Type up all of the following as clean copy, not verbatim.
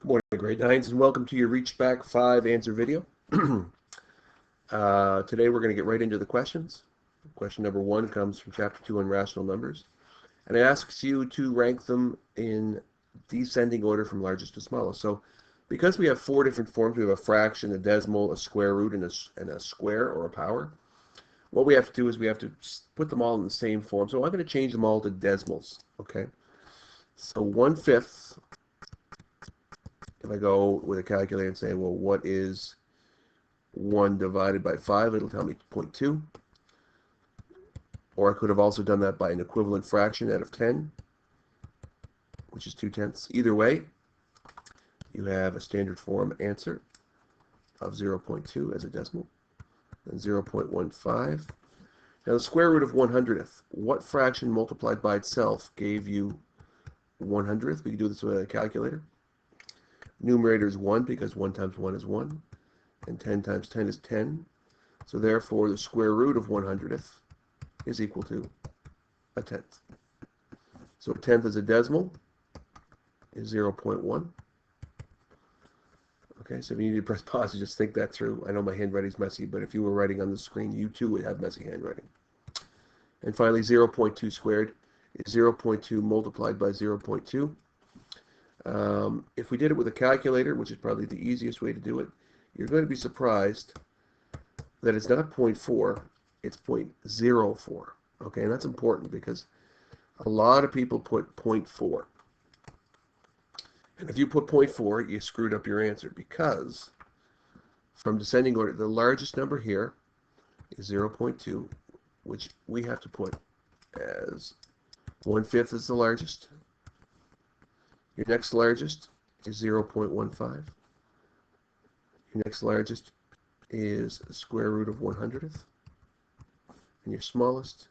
Good morning, grade 9s, and welcome to your Reachback 5 answer video. Today we're going to get right into the questions. Question number 1 comes from Chapter 2 on rational numbers, and it asks you to rank them in descending order from largest to smallest. So because we have 4 different forms, we have a fraction, a decimal, a square root, and a square or a power, what we have to do is we have to put them all in the same form. So I'm going to change them all to decimals, okay? So 1/5. If I go with a calculator and say, well, what is 1 divided by 5? It'll tell me 0.2. Or I could have also done that by an equivalent fraction out of 10, which is 2/10. Either way, you have a standard form answer of 0.2 as a decimal, and 0.15. Now, the square root of 1/100th. What fraction multiplied by itself gave you 1/100th? We can do this with a calculator. Numerator is 1 because 1 times 1 is 1, and 10 times 10 is 10. So therefore, the square root of 1/100th is equal to a 10th. So a 10th as a decimal is 0.1. Okay, so if you need to press pause, just think that through. I know my handwriting's messy, but if you were writing on the screen, you too would have messy handwriting. And finally, 0.2 squared is 0.2 multiplied by 0.2. If we did it with a calculator, which is probably the easiest way to do it, you're going to be surprised that it's not 0.4, it's 0.04. Okay, and that's important because a lot of people put 0.4. And if you put 0.4, you screwed up your answer, because from descending order, the largest number here is 0.2, which we have to put as 1/5 is the largest. Your next largest is 0.15. Your next largest is the square root of 1/100th. And your smallest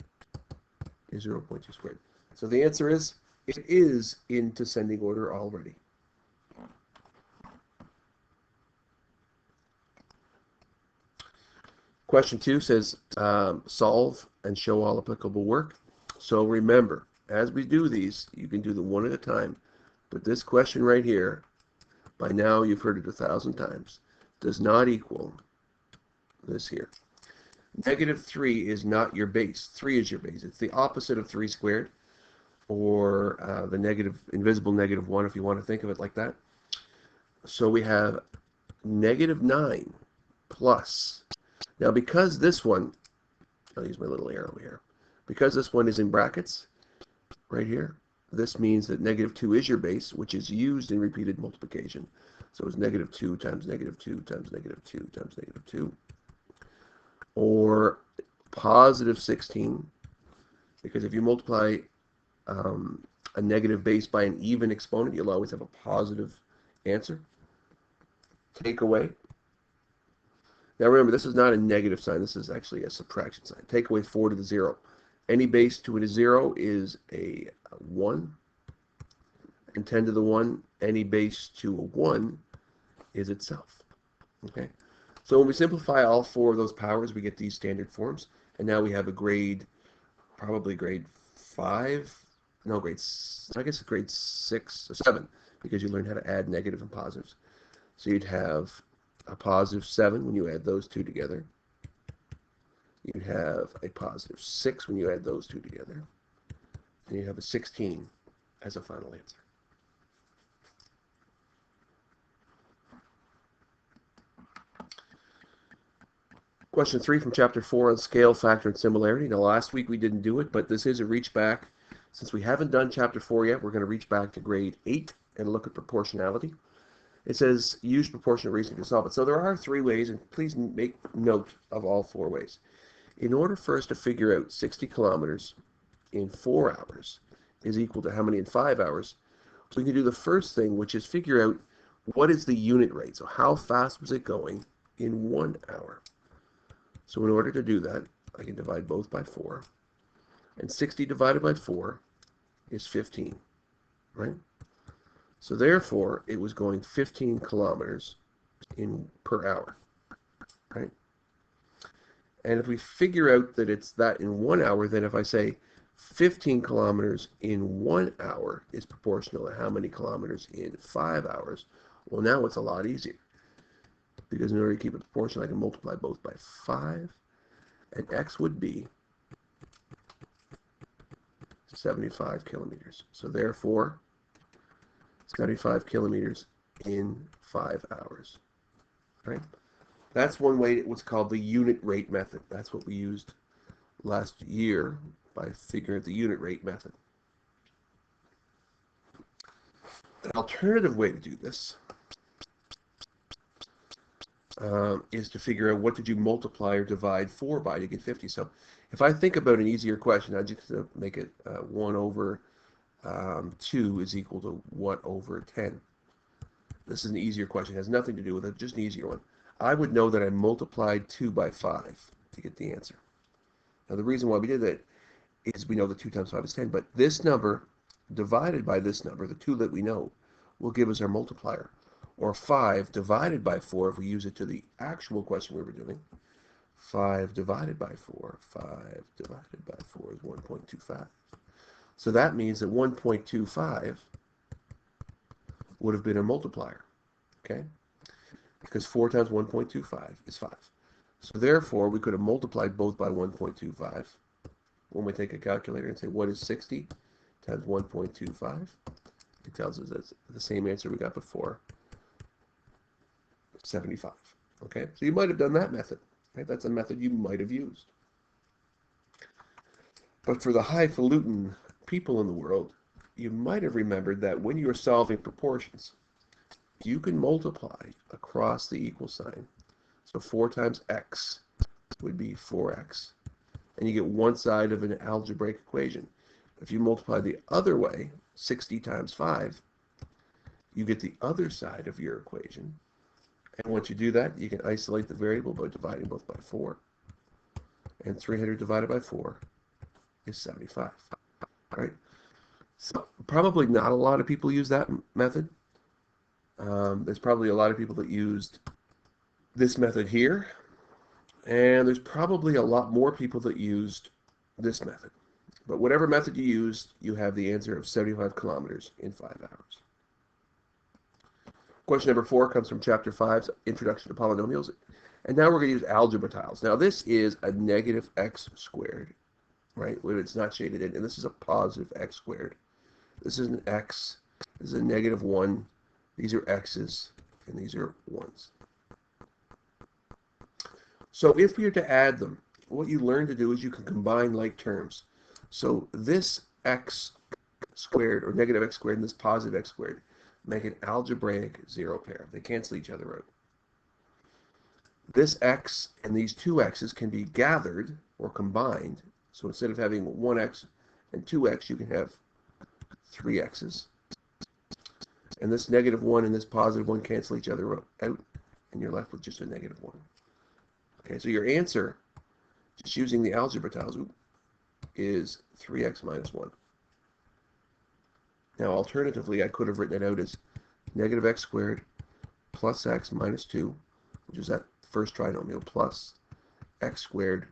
is 0.2 squared. So the answer is, it is in descending order already. Question 2 says, solve and show all applicable work. So remember, as we do these, you can do them one at a time. But this question right here, by now you've heard it 1,000 times, does not equal this here. -3 is not your base. 3 is your base. It's the opposite of 3 squared, or the invisible -1, if you want to think of it like that. So we have -9 plus. Now, because this one, I'll use my little arrow here, because this one is in brackets right here, this means that -2 is your base, which is used in repeated multiplication. So it's -2 times -2 times -2 times -2. Or +16, because if you multiply a negative base by an even exponent, you'll always have a positive answer. Take away. Now remember, this is not a negative sign. This is actually a subtraction sign. Take away 4 to the 0. Any base to a 0 is a 1. And 10 to the 1, any base to a 1 is itself. Okay? So when we simplify all 4 of those powers, we get these standard forms. And now we have a grade, probably grade 5. No, I guess grade 6 or 7, because you learn how to add negative and positives. So you'd have a +7 when you add those two together. You'd have a +6 when you add those two together. And you have a 16 as a final answer. Question 3 from Chapter 4 on scale, factor, and similarity. Now, last week we didn't do it, but this is a reach back. Since we haven't done Chapter 4 yet, we're going to reach back to grade 8 and look at proportionality. It says, use proportional reasoning to solve it. So there are 3 ways, and please make note of all 4 ways. In order for us to figure out 60 kilometers in 4 hours is equal to how many in 5 hours, we can do the first thing, which is figure out what is the unit rate. So how fast was it going in 1 hour? So in order to do that, I can divide both by 4. And 60 divided by 4 is 15, right? So therefore, it was going 15 kilometers per hour, right? And if we figure out that it's that in 1 hour, then if I say 15 kilometers in 1 hour is proportional to how many kilometers in 5 hours, Well, now it's a lot easier, because in order to keep it proportional, I can multiply both by 5, and x would be 75 kilometers. So therefore, 75 kilometers in 5 hours. Right? That's one way, what's called the unit rate method. That's what we used last year by figuring out the unit rate method. An alternative way to do this is to figure out what did you multiply or divide 4 by to get 50. So if I think about an easier question, I just make it 1 over 2 is equal to what over 10. This is an easier question. It has nothing to do with it, just an easier one. I would know that I multiplied 2 by 5 to get the answer. Now the reason why we did that is we know that 2 times 5 is 10, but this number divided by this number, the 2 that we know, will give us our multiplier. Or 5 divided by 4, if we use it to the actual question we were doing, 5 divided by 4, 5 divided by 4 is 1.25. So that means that 1.25 would have been a multiplier, okay? Because 4 times 1.25 is 5. So therefore, we could have multiplied both by 1.25. When we take a calculator and say, what is 60 times 1.25? It tells us it's the same answer we got before, 75. Okay, so you might have done that method. Right? That's a method you might have used. But for the highfalutin people in the world, you might have remembered that when you are solving proportions, you can multiply across the equal sign. So 4 times x would be 4x. And you get one side of an algebraic equation. If you multiply the other way, 60 times 5, you get the other side of your equation. And once you do that, you can isolate the variable by dividing both by 4. And 300 divided by 4 is 75. All right? So probably not a lot of people use that method. There's probably a lot of people that used this method here. And there's probably a lot more people that used this method. But whatever method you used, you have the answer of 75 kilometers in 5 hours. Question number 4 comes from Chapter 5's Introduction to Polynomials. And now we're going to use algebra tiles. Now this is a negative x squared, right? When it's not shaded in. And this is a positive x squared. This is an x. This is a negative 1. These are x's. And these are 1s. So if we are to add them, what you learn to do is you can combine like terms. So this x squared, or negative x squared, and this positive x squared make an algebraic zero pair. They cancel each other out. This x and these two x's can be gathered or combined. So instead of having 1x and 2x, you can have 3 x's. And this negative 1 and this positive 1 cancel each other out, and you're left with just a negative 1. Okay, so your answer, just using the algebra tiles, is 3x minus 1. Now, alternatively, I could have written it out as negative x squared plus x minus 2, which is that first trinomial, plus x squared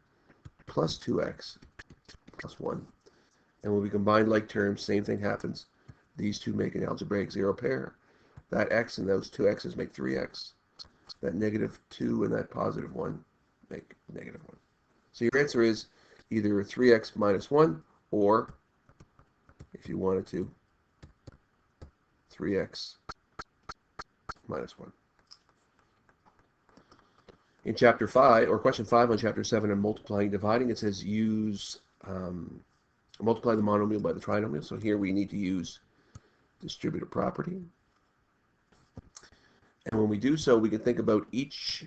plus 2x plus 1. And when we combine like terms, same thing happens. These two make an algebraic zero pair. That x and those two x's make 3x. That negative 2 and that positive 1 make negative 1. So your answer is either 3x minus 1, or, if you wanted to, 3x minus 1. In Chapter 5, or Question 5 on Chapter 7 on multiplying and dividing, it says multiply the monomial by the trinomial. So here we need to use distributive property. And when we do so, we can think about each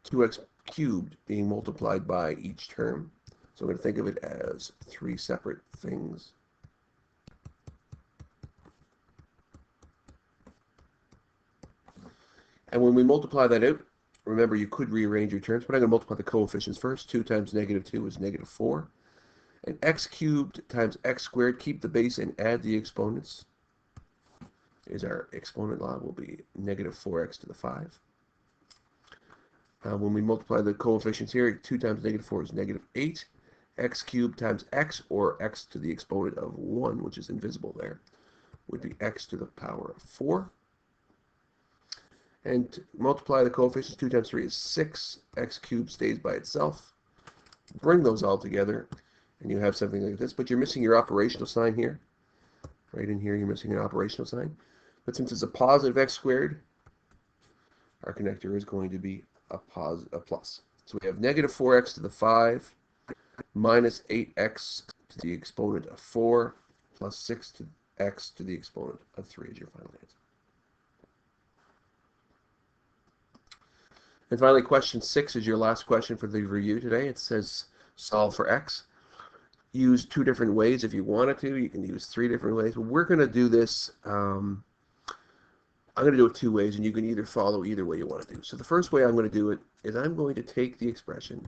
2x cubed being multiplied by each term. So I'm going to think of it as 3 separate things. And when we multiply that out, remember you could rearrange your terms, but I'm going to multiply the coefficients first. 2 times negative 2 is negative 4. And x cubed times x squared, keep the base and add the exponents. Is our exponent law will be negative 4x to the 5. When we multiply the coefficients here, 2 times negative 4 is negative 8. X cubed times x, or x to the exponent of 1, which is invisible there, would be x to the power of 4. And multiply the coefficients. 2 times 3 is 6. X cubed stays by itself. Bring those all together, and you have something like this. But you're missing your operational sign here. Right in here, you're missing an operational sign. But since it's a positive x squared, our connector is going to be a plus. So we have negative 4x to the 5 minus 8x to the exponent of 4 plus 6x to the exponent of 3 is your final answer. And finally, question 6 is your last question for the review today. It says solve for x. Use 2 different ways if you wanted to. You can use 3 different ways. But we're going to do this, I'm going to do it 2 ways, and you can either follow either way you want to do. So the first way I'm going to do it is I'm going to take the expression,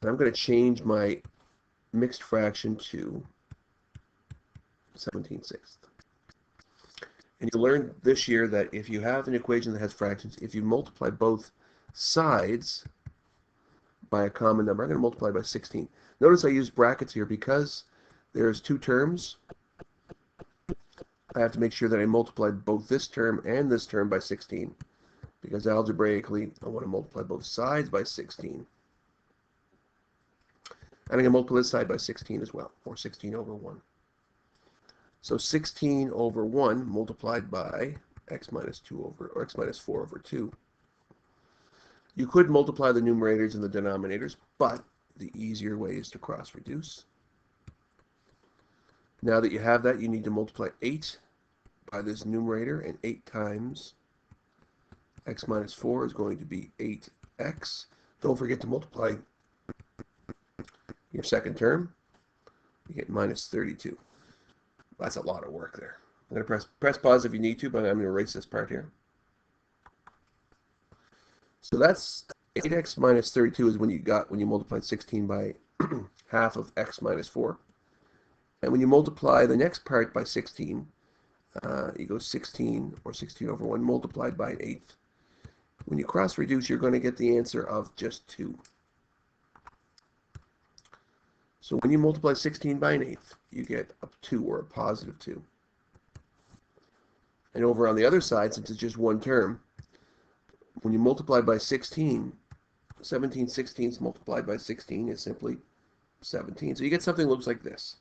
and I'm going to change my mixed fraction to 17/6. And you learned this year that if you have an equation that has fractions, if you multiply both sides by a common number, I'm going to multiply by 16. Notice I use brackets here because there's 2 terms. I have to make sure that I multiply both this term and this term by 16, because algebraically I want to multiply both sides by 16. And I'm going to multiply this side by 16 as well, or 16 over 1. So 16 over 1 multiplied by x minus 4 over 2. You could multiply the numerators and the denominators, but the easier way is to cross reduce. Now that you have that, you need to multiply 8 by this numerator, and 8 times x minus 4 is going to be 8x. Don't forget to multiply your second term. You get minus 32. That's a lot of work there. I'm going to press pause if you need to, but I'm going to erase this part here. So that's 8x minus 32 is when you multiplied 16 by half of x minus 4. And when you multiply the next part by 16, you go 16, or 16 over 1, multiplied by an 8th. When you cross reduce, you're going to get the answer of just 2. So when you multiply 16 by an 8th, you get a 2, or a positive 2. And over on the other side, since it's just one term, when you multiply by 16, 17/16 multiplied by 16 is simply 17. So you get something that looks like this.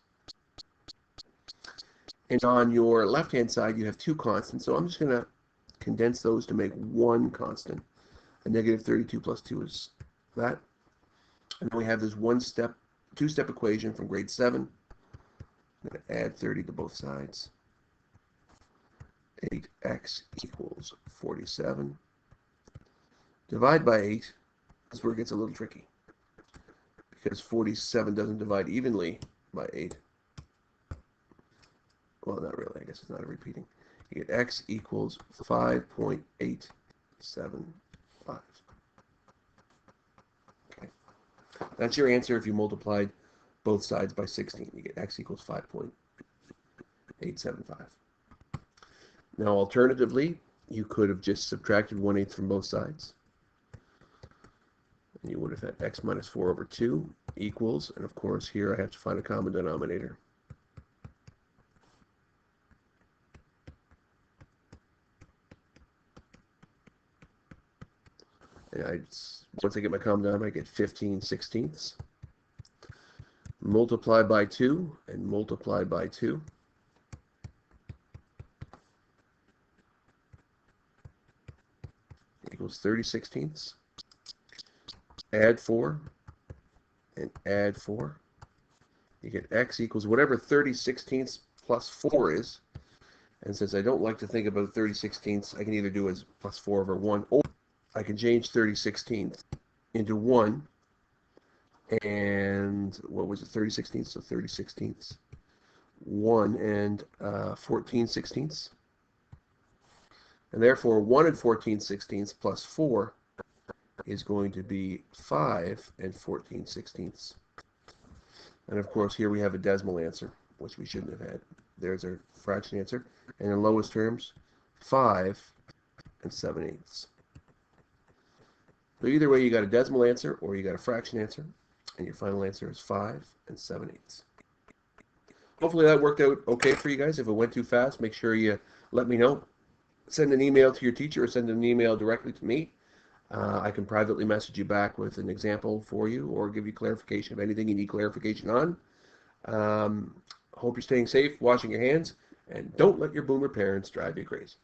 And on your left-hand side, you have 2 constants. So I'm just going to condense those to make one constant. A negative 32 plus 2 is that. And then we have this 2-step equation from grade 7. I'm going to add 30 to both sides. 8x equals 47. Divide by 8. This is where it gets a little tricky, because 47 doesn't divide evenly by 8. Well, not really. I guess it's not a repeating. You get x equals 5.875. Okay. That's your answer if you multiplied both sides by 16. You get x equals 5.875. Now, alternatively, you could have just subtracted 1/8 from both sides. And you would have had x minus 4 over 2 equals, and of course here I have to find a common denominator. And once I get my common denominator, I get 15/16. Multiply by 2 and multiply by 2. Equals 30/16. Add 4 and add 4. You get x equals whatever 30/16 plus 4 is. And since I don't like to think about 30/16, I can either do as plus 4 over 1, or I can change 30/16 into 1. And what was it, 30/16? So 30/16, 1 and 14/16. And therefore 1 and 14/16 plus 4 is going to be 5 and 14/16. And of course here we have a decimal answer, which we shouldn't have had. There's our fraction answer. And in lowest terms, 5 and 7/8. So either way, you got a decimal answer or you got a fraction answer, and your final answer is 5 and 7/8. Hopefully that worked out okay for you guys. If it went too fast, make sure you let me know. send an email to your teacher or send an email directly to me. I can privately message you back with an example for you or give you clarification of anything you need clarification on. Hope you're staying safe, washing your hands, and don't let your boomer parents drive you crazy.